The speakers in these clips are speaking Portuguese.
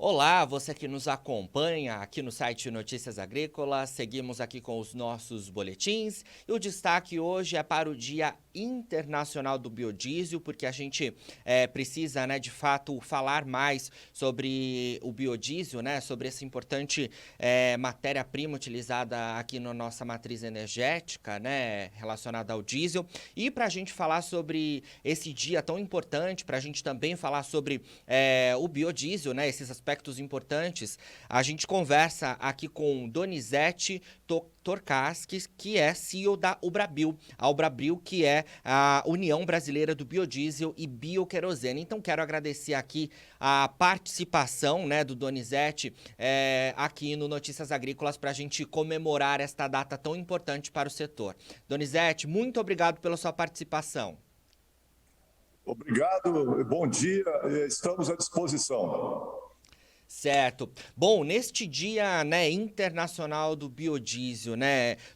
Olá, você que nos acompanha aqui no site Notícias Agrícolas, seguimos aqui com os nossos boletins e o destaque hoje é para o Dia Internacional do Biodiesel, porque a gente precisa, de fato, falar mais sobre o biodiesel, sobre essa importante matéria-prima utilizada aqui na nossa matriz energética, relacionada ao diesel. E para a gente falar sobre esse dia tão importante, para a gente também falar sobre o biodiesel, esses aspectos importantes, a gente conversa aqui com Donizete Torcasques, que é CEO da Ubrabil, a Ubrabil que é a União Brasileira do Biodiesel e Bioquerosene. Então quero agradecer aqui a participação do Donizete aqui no Notícias Agrícolas para a gente comemorar esta data tão importante para o setor. Donizete, muito obrigado pela sua participação. Obrigado, bom dia, estamos à disposição. Certo. Bom, neste Dia Internacional do Biodiesel,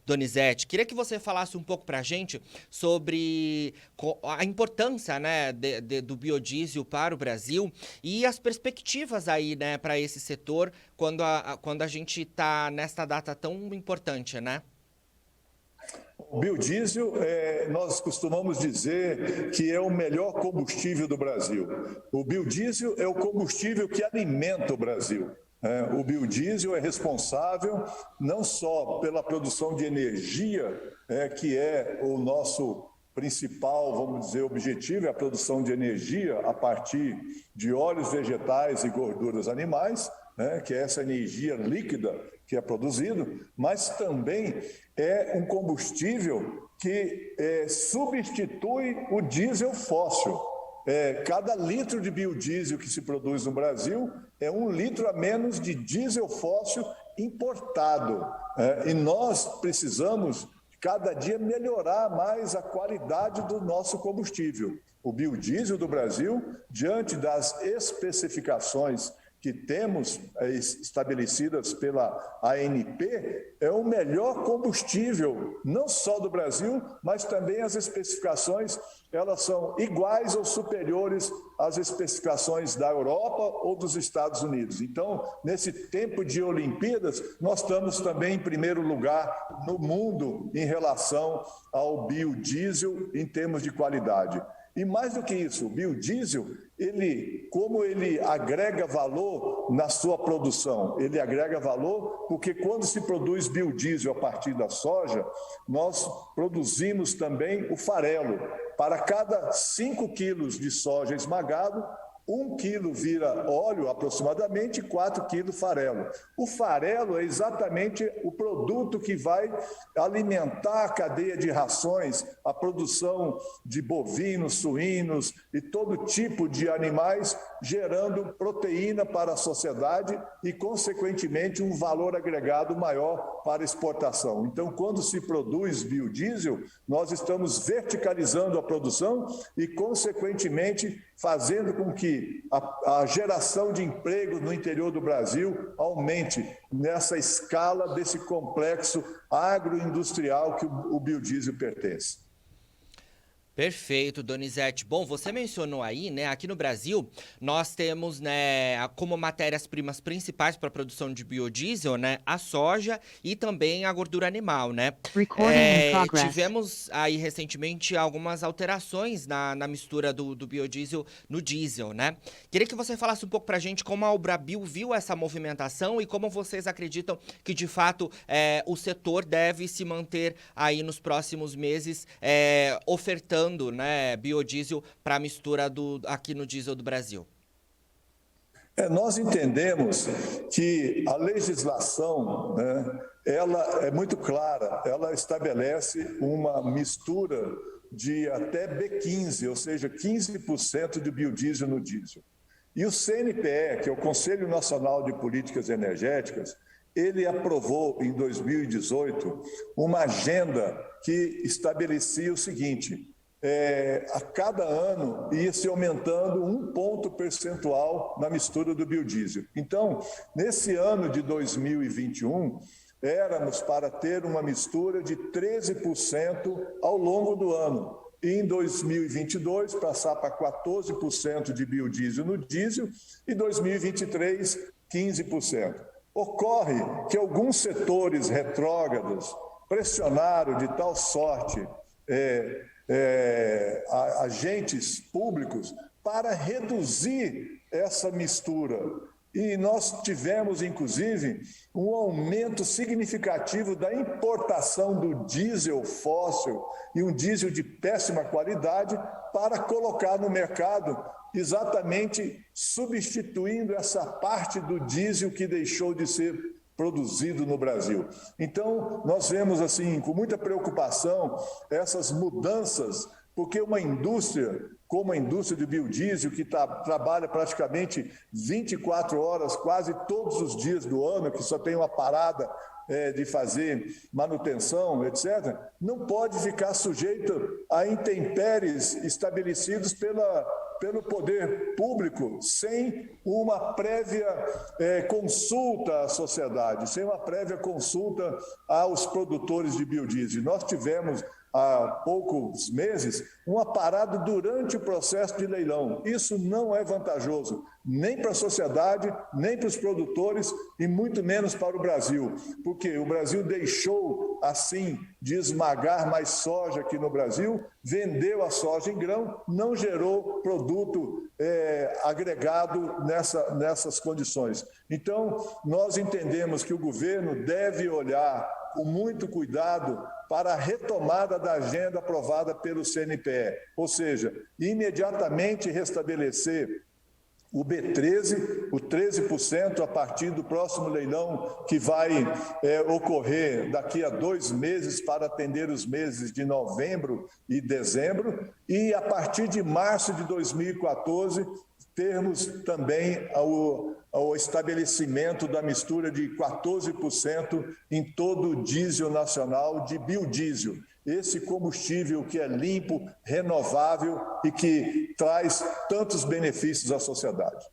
Donizete, queria que você falasse um pouco para a gente sobre a importância do biodiesel para o Brasil e as perspectivas aí para esse setor quando a gente está nesta data tão importante, O biodiesel, nós costumamos dizer que é o melhor combustível do Brasil. O biodiesel é o combustível que alimenta o Brasil. O biodiesel é responsável não só pela produção de energia, que é o nosso principal, vamos dizer, objetivo, é a produção de energia a partir de óleos vegetais e gorduras animais, que é essa energia líquida que é produzido, mas também é um combustível que substitui o diesel fóssil. Cada litro de biodiesel que se produz no Brasil é 1 litro a menos de diesel fóssil importado. E nós precisamos cada dia melhorar mais a qualidade do nosso combustível. O biodiesel do Brasil, diante das especificações que temos estabelecidas pela ANP, é o melhor combustível, não só do Brasil, mas também as especificações, elas são iguais ou superiores às especificações da Europa ou dos Estados Unidos. Então, nesse tempo de Olimpíadas, nós estamos também em primeiro lugar no mundo em relação ao biodiesel em termos de qualidade. E mais do que isso, o biodiesel, como ele agrega valor na sua produção? Ele agrega valor porque quando se produz biodiesel a partir da soja, nós produzimos também o farelo. Para cada 5 quilos de soja esmagado, 1 quilo vira óleo aproximadamente e 4 quilos farelo. O farelo é exatamente o produto que vai alimentar a cadeia de rações, a produção de bovinos, suínos e todo tipo de animais, gerando proteína para a sociedade e, consequentemente, um valor agregado maior para exportação. Então, quando se produz biodiesel, nós estamos verticalizando a produção e, consequentemente, fazendo com que a geração de emprego no interior do Brasil aumente nessa escala desse complexo agroindustrial que o biodiesel pertence. Perfeito, Donizete. Bom, você mencionou aí, aqui no Brasil, nós temos, como matérias-primas principais para a produção de biodiesel, a soja e também a gordura animal, Tivemos aí recentemente algumas alterações na mistura do biodiesel no diesel, Queria que você falasse um pouco para a gente como a Ubrabil viu essa movimentação e como vocês acreditam que, de fato, o setor deve se manter aí nos próximos meses ofertando biodiesel para a mistura aqui no diesel do Brasil. Nós entendemos que a legislação, ela é muito clara, ela estabelece uma mistura de até B15, ou seja, 15% de biodiesel no diesel. E o CNPE, que é o Conselho Nacional de Políticas Energéticas, ele aprovou em 2018 uma agenda que estabelecia o seguinte: a cada ano ia se aumentando 1 ponto percentual na mistura do biodiesel. Então, nesse ano de 2021, éramos para ter uma mistura de 13% ao longo do ano. E em 2022, passar para 14% de biodiesel no diesel e 2023 15%. Ocorre que alguns setores retrógrados pressionaram de tal sorte agentes públicos para reduzir essa mistura. E nós tivemos, inclusive, um aumento significativo da importação do diesel fóssil e um diesel de péssima qualidade para colocar no mercado, exatamente substituindo essa parte do diesel que deixou de ser produzido no Brasil. Então, nós vemos, assim, com muita preocupação, essas mudanças, porque uma indústria como a indústria de biodiesel, que trabalha praticamente 24 horas, quase todos os dias do ano, que só tem uma parada de fazer manutenção, etc., não pode ficar sujeita a intempéries estabelecidos pelo poder público, sem uma prévia consulta à sociedade, sem uma prévia consulta aos produtores de biodiesel. Nós tivemos, há poucos meses, uma parada durante o processo de leilão. Isso não é vantajoso, nem para a sociedade, nem para os produtores e muito menos para o Brasil, porque o Brasil deixou, assim, de esmagar mais soja aqui no Brasil, vendeu a soja em grão, não gerou produto agregado nessas condições. Então, nós entendemos que o governo deve olhar com muito cuidado para a retomada da agenda aprovada pelo CNPE, ou seja, imediatamente restabelecer o B13, o 13% a partir do próximo leilão que vai ocorrer daqui a 2 meses para atender os meses de novembro e dezembro, e a partir de março de 2014 termos também ao estabelecimento da mistura de 14% em todo o diesel nacional de biodiesel. Esse combustível que é limpo, renovável e que traz tantos benefícios à sociedade.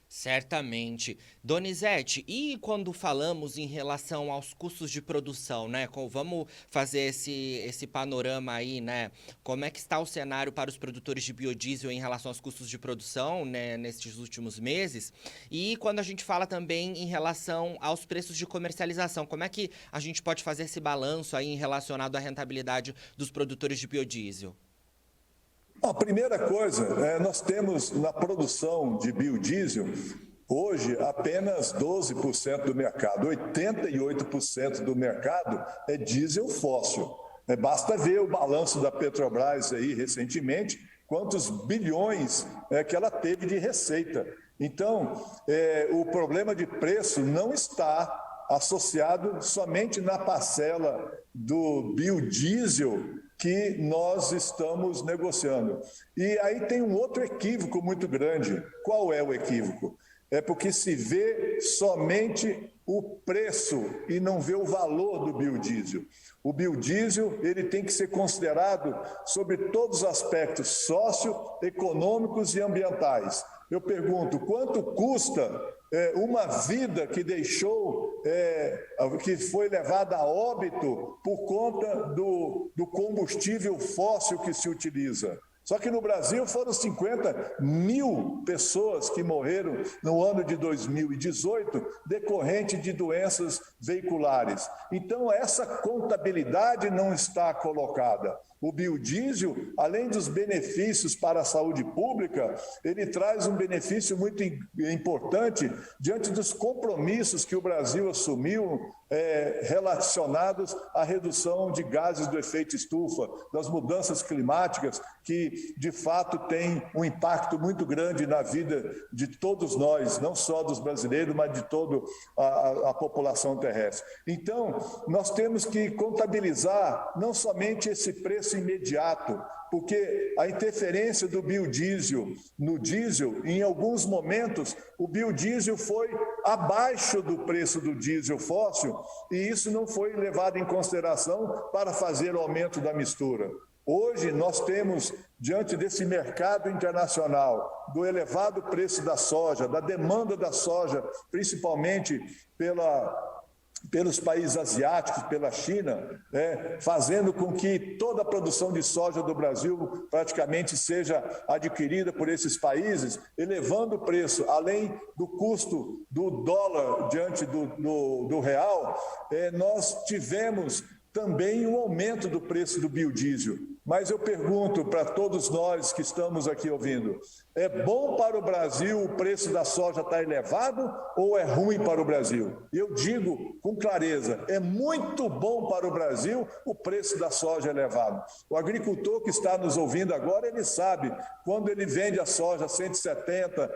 Certamente. Donizete, e quando falamos em relação aos custos de produção, né? Vamos fazer esse panorama aí, né? Como é que está o cenário para os produtores de biodiesel em relação aos custos de produção, né, nestes últimos meses? E quando a gente fala também em relação aos preços de comercialização, como é que a gente pode fazer esse balanço aí relacionado à rentabilidade dos produtores de biodiesel? A primeira coisa, nós temos na produção de biodiesel, hoje, apenas 12% do mercado, 88% do mercado é diesel fóssil. Basta ver o balanço da Petrobras aí recentemente, quantos bilhões que ela teve de receita. Então, o problema de preço não está associado somente na parcela do biodiesel que nós estamos negociando. E aí tem um outro equívoco muito grande. Qual é o equívoco? É porque se vê somente o preço e não vê o valor do biodiesel. O biodiesel ele tem que ser considerado sobre todos os aspectos socioeconômicos e ambientais. Eu pergunto, quanto custa uma vida que que foi levada a óbito por conta do combustível fóssil que se utiliza? Só que no Brasil foram 50 mil pessoas que morreram no ano de 2018 decorrente de doenças veiculares. Então, essa contabilidade não está colocada. O biodiesel, além dos benefícios para a saúde pública, ele traz um benefício muito importante diante dos compromissos que o Brasil assumiu relacionados à redução de gases do efeito estufa, das mudanças climáticas, que de fato tem um impacto muito grande na vida de todos nós, não só dos brasileiros, mas de toda a população terrestre. Então, nós temos que contabilizar não somente esse preço imediato, porque a interferência do biodiesel no diesel, em alguns momentos, o biodiesel foi abaixo do preço do diesel fóssil e isso não foi levado em consideração para fazer o aumento da mistura. Hoje nós temos, diante desse mercado internacional, do elevado preço da soja, da demanda da soja, principalmente pelos países asiáticos, pela China, fazendo com que toda a produção de soja do Brasil praticamente seja adquirida por esses países, elevando o preço, além do custo do dólar diante do real, nós tivemos também um aumento do preço do biodiesel. Mas eu pergunto para todos nós que estamos aqui ouvindo, é bom para o Brasil o preço da soja estar elevado ou é ruim para o Brasil? Eu digo com clareza, é muito bom para o Brasil o preço da soja elevado. O agricultor que está nos ouvindo agora, ele sabe, quando ele vende a soja a R$170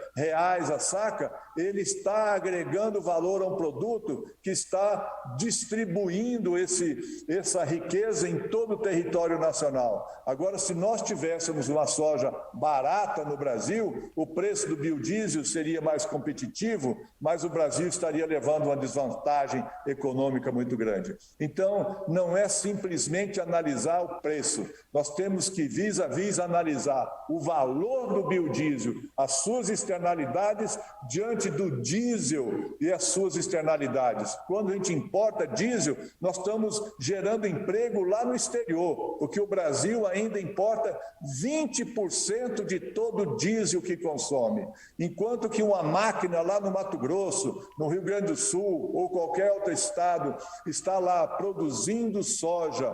a saca, ele está agregando valor a um produto que está distribuindo essa riqueza em todo o território nacional. Agora, se nós tivéssemos uma soja barata no Brasil, o preço do biodiesel seria mais competitivo, mas o Brasil estaria levando uma desvantagem econômica muito grande. Então, não é simplesmente analisar o preço, nós temos que, vis a vis, analisar o valor do biodiesel, as suas externalidades diante do diesel e as suas externalidades. Quando a gente importa diesel, nós estamos gerando emprego lá no exterior, porque o Brasil ainda importa 20% de todo o diesel que consome, enquanto que uma máquina lá no Mato Grosso, no Rio Grande do Sul ou qualquer outro estado está lá produzindo soja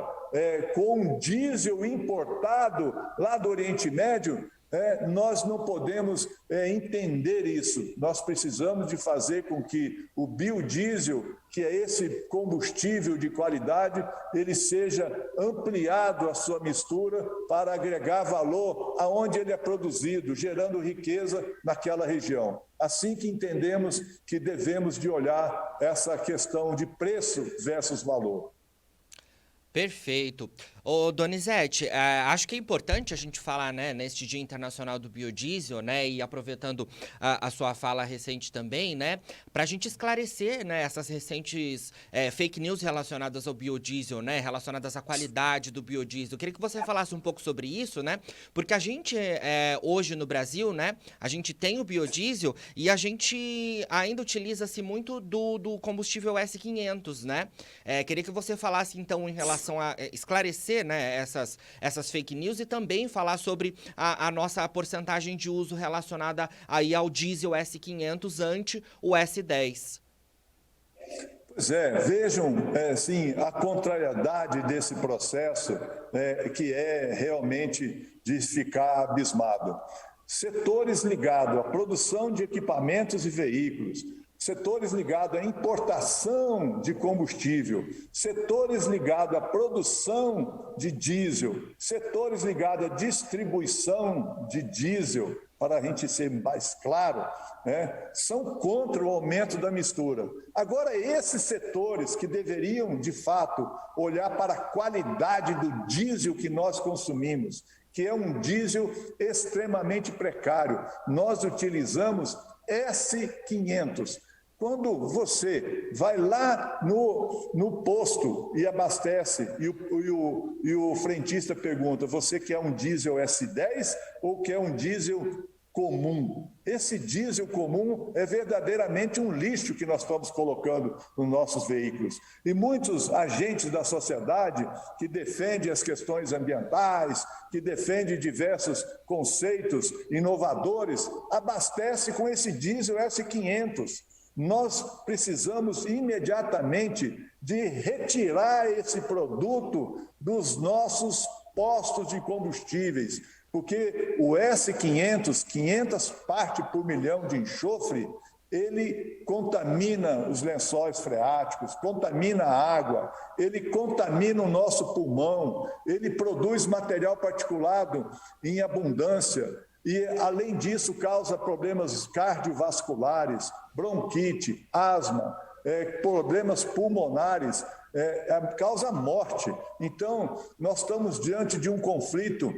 com diesel importado lá do Oriente Médio, nós não podemos entender isso. Nós precisamos de fazer com que o biodiesel, que é esse combustível de qualidade, ele seja ampliado a sua mistura para agregar valor aonde ele é produzido, gerando riqueza naquela região. Assim que entendemos que devemos de olhar essa questão de preço versus valor. Perfeito. Ô, Donizete, acho que é importante a gente falar, né, neste Dia Internacional do Biodiesel, né, e aproveitando a sua fala recente também, né, para a gente esclarecer, né, essas recentes fake news relacionadas ao biodiesel, né, relacionadas à qualidade do biodiesel. Eu queria que você falasse um pouco sobre isso, né, porque a gente, hoje no Brasil, né, a gente tem o biodiesel e a gente ainda utiliza-se muito do combustível S500, né. Queria que você falasse, então, em relação a esclarecer, né, essas fake news e também falar sobre a nossa porcentagem de uso relacionada aí ao diesel S500 ante o S10. Pois vejam, sim, a contrariedade desse processo, que é realmente de ficar abismado. Setores ligados à produção de equipamentos e veículos, setores ligados à importação de combustível, setores ligados à produção de diesel, setores ligados à distribuição de diesel, para a gente ser mais claro, são contra o aumento da mistura. Agora, esses setores que deveriam, de fato, olhar para a qualidade do diesel que nós consumimos, que é um diesel extremamente precário, nós utilizamos S500. Quando você vai lá no posto e abastece e o frentista pergunta, você quer um diesel S10 ou quer um diesel comum? Esse diesel comum é verdadeiramente um lixo que nós estamos colocando nos nossos veículos. E muitos agentes da sociedade que defendem as questões ambientais, que defendem diversos conceitos inovadores, abastecem com esse diesel S500. Nós precisamos imediatamente de retirar esse produto dos nossos postos de combustíveis, porque o S500, 500 partes por milhão de enxofre, ele contamina os lençóis freáticos, contamina a água, ele contamina o nosso pulmão, ele produz material particulado em abundância e, além disso, causa problemas cardiovasculares, bronquite, asma, problemas pulmonares, causa morte. Então, nós estamos diante de um conflito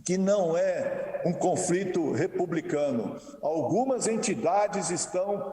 que não é um conflito republicano. Algumas entidades estão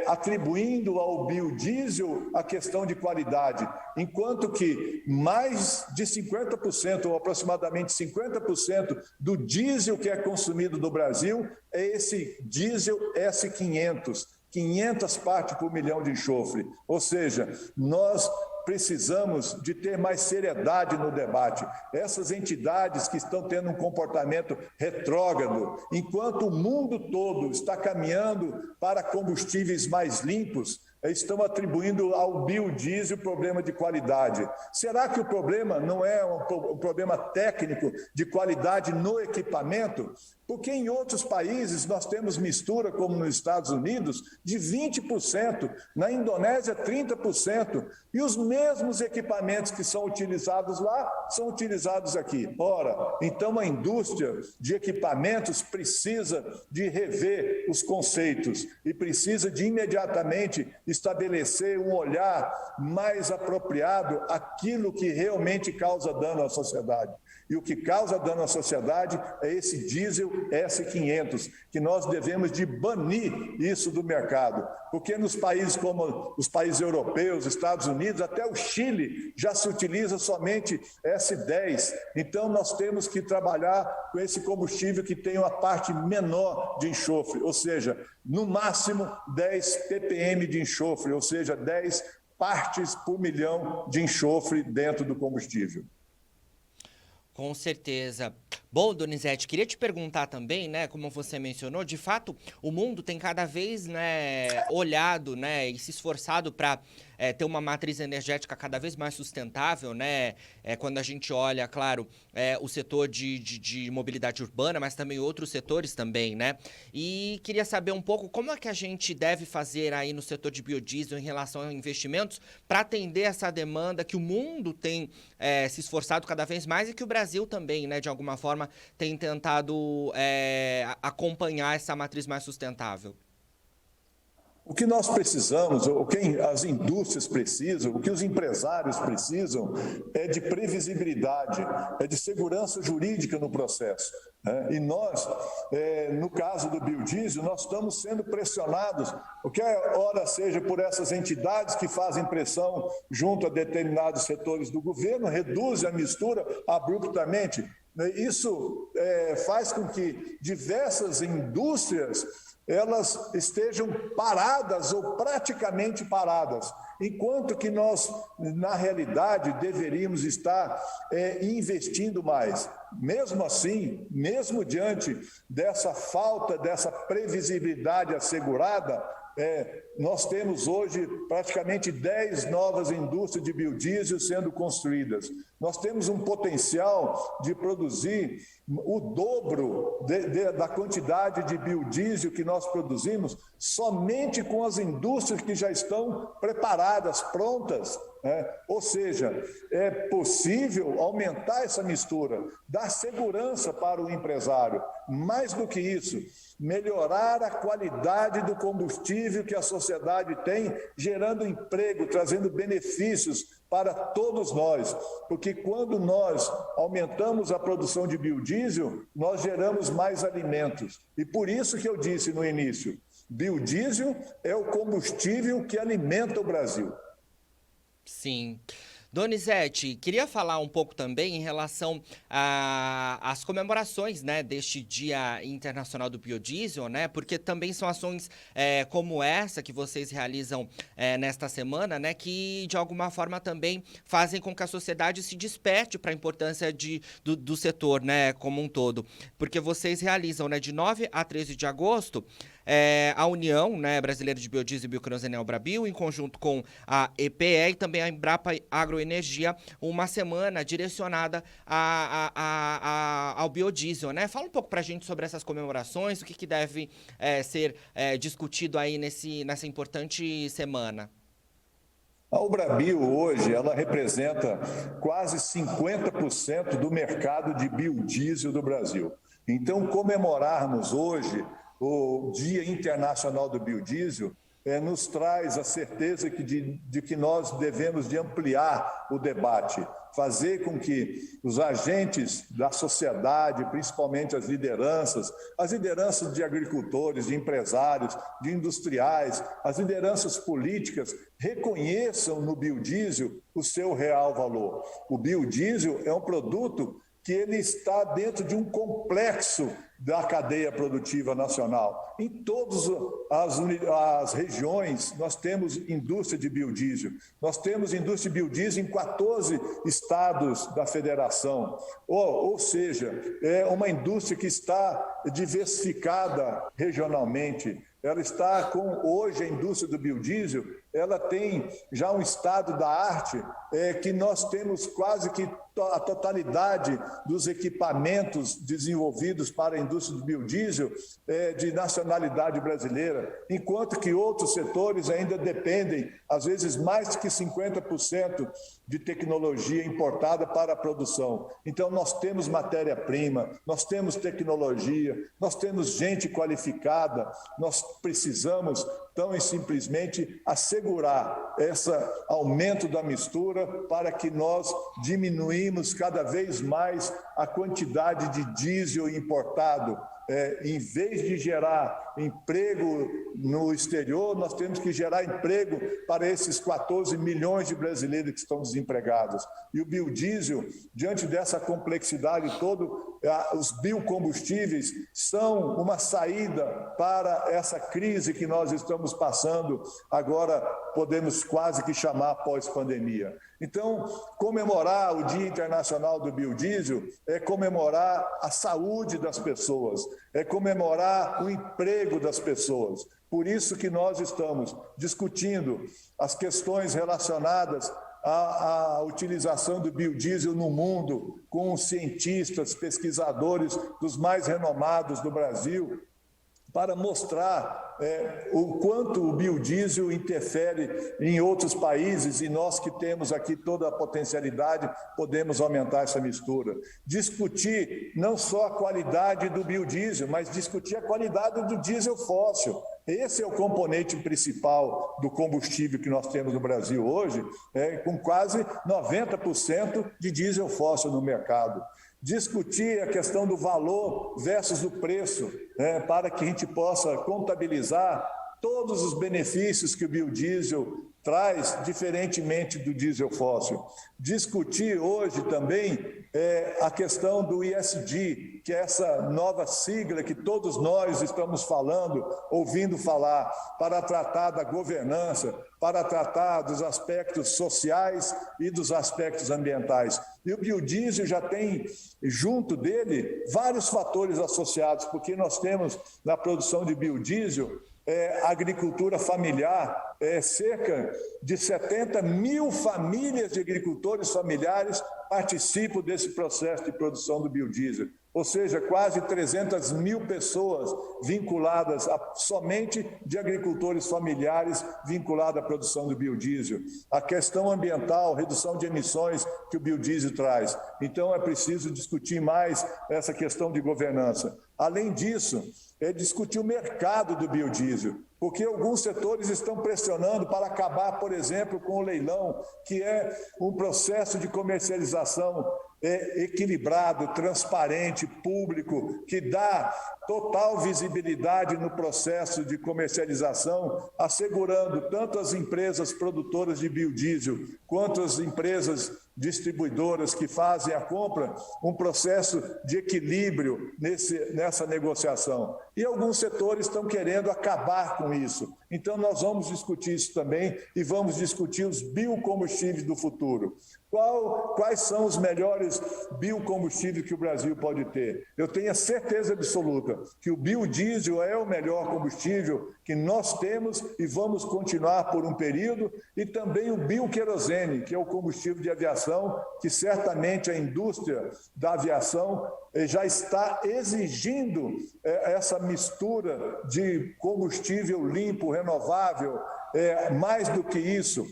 atribuindo ao biodiesel a questão de qualidade, enquanto que mais de 50%, ou aproximadamente 50% do diesel que é consumido no Brasil é esse diesel S500, 500 partes por milhão de enxofre. Ou seja, nós precisamos de ter mais seriedade no debate. Essas entidades que estão tendo um comportamento retrógrado, enquanto o mundo todo está caminhando para combustíveis mais limpos, estão atribuindo ao biodiesel problema de qualidade. Será que o problema não é um problema técnico de qualidade no equipamento? Porque em outros países nós temos mistura, como nos Estados Unidos, de 20%, na Indonésia 30%, e os mesmos equipamentos que são utilizados lá são utilizados aqui. Ora, então a indústria de equipamentos precisa de rever os conceitos e precisa de imediatamente estabelecer um olhar mais apropriado àquilo que realmente causa dano à sociedade. E o que causa dano à sociedade é esse diesel S500, que nós devemos de banir isso do mercado. Porque nos países como os países europeus, Estados Unidos, até o Chile já se utiliza somente S10. Então nós temos que trabalhar com esse combustível que tem uma parte menor de enxofre, ou seja, no máximo 10 ppm de enxofre, ou seja, 10 partes por milhão de enxofre dentro do combustível. Com certeza. Bom, Donizete, queria te perguntar também, né, como você mencionou, de fato, o mundo tem cada vez, né, olhado, né, e se esforçado para ter uma matriz energética cada vez mais sustentável, né, quando a gente olha, claro, o setor de mobilidade urbana, mas também outros setores também, né, e queria saber um pouco como é que a gente deve fazer aí no setor de biodiesel em relação a investimentos para atender essa demanda que o mundo tem se esforçado cada vez mais e que o Brasil também, né, de alguma forma, tem tentado acompanhar essa matriz mais sustentável. O que nós precisamos, o que as indústrias precisam, o que os empresários precisam é de previsibilidade, é de segurança jurídica no processo. E nós, no caso do biodiesel, nós estamos sendo pressionados, quer ora seja por essas entidades que fazem pressão junto a determinados setores do governo, reduzem a mistura abruptamente. Isso faz com que diversas indústrias elas estejam paradas ou praticamente paradas, enquanto que nós, na realidade, deveríamos estar investindo mais. Mesmo assim, mesmo diante dessa falta, dessa previsibilidade assegurada, nós temos hoje praticamente 10 novas indústrias de biodiesel sendo construídas. Nós temos um potencial de produzir o dobro da quantidade de biodiesel que nós produzimos somente com as indústrias que já estão preparadas, prontas. Ou seja, é possível aumentar essa mistura, dar segurança para o empresário. Mais do que isso, melhorar a qualidade do combustível que a sociedade tem, gerando emprego, trazendo benefícios para todos nós. Porque quando nós aumentamos a produção de biodiesel, nós geramos mais alimentos. E por isso que eu disse no início, biodiesel é o combustível que alimenta o Brasil. Sim. Donizete, queria falar um pouco também em relação às comemorações, né, deste Dia Internacional do Biodiesel, né, porque também são ações como essa que vocês realizam nesta semana, né, que de alguma forma também fazem com que a sociedade se desperte para a importância do setor, né, como um todo, porque vocês realizam, né, de 9 a 13 de agosto, a União, né, Brasileira de Biodiesel e Bioquerosene Albrabio, em conjunto com a EPE e também a Embrapa Agroenergia, uma semana direcionada ao biodiesel, né? Fala um pouco pra gente sobre essas comemorações, o que deve ser discutido aí nessa importante semana. A Albrabio hoje, ela representa quase 50% do mercado de biodiesel do Brasil. Então, comemorarmos hoje o Dia Internacional do Biodiesel nos traz a certeza de que nós devemos de ampliar o debate, fazer com que os agentes da sociedade, principalmente as lideranças de agricultores, de empresários, de industriais, as lideranças políticas, reconheçam no biodiesel o seu real valor. O biodiesel é um produto que ele está dentro de um complexo da cadeia produtiva nacional. Em todas as regiões, nós temos indústria de biodiesel. Nós temos indústria de biodiesel em 14 estados da federação. Ou seja, é uma indústria que está diversificada regionalmente. Ela está com, hoje, a indústria do biodiesel, ela tem já um estado da arte que nós temos quase que a totalidade dos equipamentos desenvolvidos para a indústria do biodiesel de nacionalidade brasileira, enquanto que outros setores ainda dependem, às vezes, mais que 50% de tecnologia importada para a produção. Então, nós temos matéria-prima, nós temos tecnologia, nós temos gente qualificada, nós precisamos, tão e simplesmente, assegurar esse aumento da mistura para que nós diminuímos cada vez mais a quantidade de diesel importado. Em vez de gerar emprego no exterior, nós temos que gerar emprego para esses 14 milhões de brasileiros que estão desempregados. E o biodiesel, diante dessa complexidade toda, os biocombustíveis são uma saída para essa crise que nós estamos passando, agora podemos quase que chamar pós-pandemia. Então, comemorar o Dia Internacional do Biodiesel é comemorar a saúde das pessoas, é comemorar o emprego das pessoas. Por isso que nós estamos discutindo as questões relacionadas à utilização do biodiesel no mundo, com cientistas, pesquisadores dos mais renomados do Brasil, para mostrar o quanto o biodiesel interfere em outros países, e nós que temos aqui toda a potencialidade, podemos aumentar essa mistura. Discutir não só a qualidade do biodiesel, mas discutir a qualidade do diesel fóssil. Esse é o componente principal do combustível que nós temos no Brasil hoje, com quase 90% de diesel fóssil no mercado. Discutir a questão do valor versus o preço, para que a gente possa contabilizar todos os benefícios que o biodiesel traz, diferentemente do diesel fóssil. Discutir hoje também a questão do ESG, que é essa nova sigla que todos nós estamos falando, ouvindo falar, para tratar da governança, para tratar dos aspectos sociais e dos aspectos ambientais. E o biodiesel já tem, junto dele, vários fatores associados, porque nós temos na produção de biodiesel agricultura familiar, cerca de 70 mil famílias de agricultores familiares participam desse processo de produção do biodiesel. Ou seja, quase 300 mil pessoas vinculadas somente de agricultores familiares vinculadas à produção do biodiesel. A questão ambiental, redução de emissões que o biodiesel traz. Então, é preciso discutir mais essa questão de governança. Além disso, é discutir o mercado do biodiesel, porque alguns setores estão pressionando para acabar, por exemplo, com o leilão, que é um processo de comercialização equilibrado, transparente, público, que dá total visibilidade no processo de comercialização, assegurando tanto as empresas produtoras de biodiesel quanto as empresas distribuidoras que fazem a compra, um processo de equilíbrio nessa negociação. E alguns setores estão querendo acabar com isso. Então, nós vamos discutir isso também e vamos discutir os biocombustíveis do futuro. Quais são os melhores biocombustíveis que o Brasil pode ter? Eu tenho a certeza absoluta que o biodiesel é o melhor combustível que nós temos e vamos continuar por um período, e também o bioquerosene, que é o combustível de aviação, que certamente a indústria da aviação já está exigindo essa mistura de combustível limpo, renovável, mais do que isso,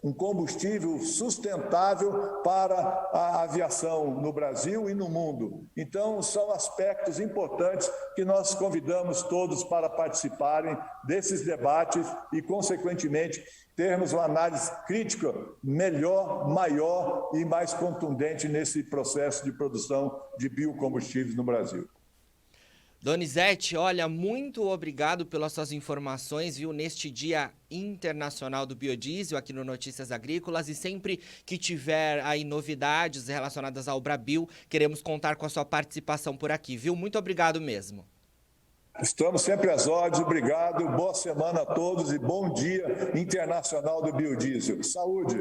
um combustível sustentável para a aviação no Brasil e no mundo. Então, são aspectos importantes que nós convidamos todos para participarem desses debates e, consequentemente, termos uma análise crítica melhor, maior e mais contundente nesse processo de produção de biocombustíveis no Brasil. Donizete, olha, muito obrigado pelas suas informações, viu, neste Dia Internacional do Biodiesel aqui no Notícias Agrícolas, e sempre que tiver aí novidades relacionadas ao Brabil, queremos contar com a sua participação por aqui, viu? Muito obrigado mesmo. Estamos sempre às ordens, obrigado, boa semana a todos e bom Dia Internacional do Biodiesel. Saúde!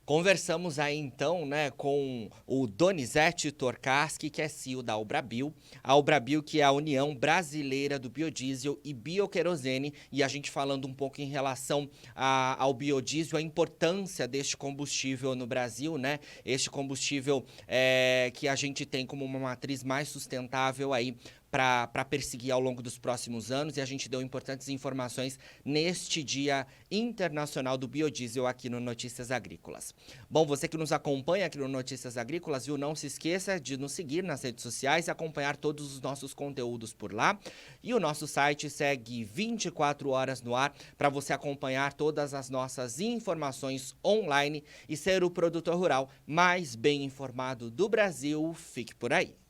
Conversamos aí então, né, com o Donizete Torkasky, que é CEO da Albrabil. A Albrabil, que é a União Brasileira do Biodiesel e Bioquerosene, e a gente falando um pouco em relação ao biodiesel, a importância deste combustível no Brasil, né? Este combustível que a gente tem como uma matriz mais sustentável aí para perseguir ao longo dos próximos anos, e a gente deu importantes informações neste Dia Internacional do Biodiesel aqui no Notícias Agrícolas. Bom, você que nos acompanha aqui no Notícias Agrícolas, viu? Não se esqueça de nos seguir nas redes sociais e acompanhar todos os nossos conteúdos por lá. E o nosso site segue 24 horas no ar para você acompanhar todas as nossas informações online e ser o produtor rural mais bem informado do Brasil. Fique por aí.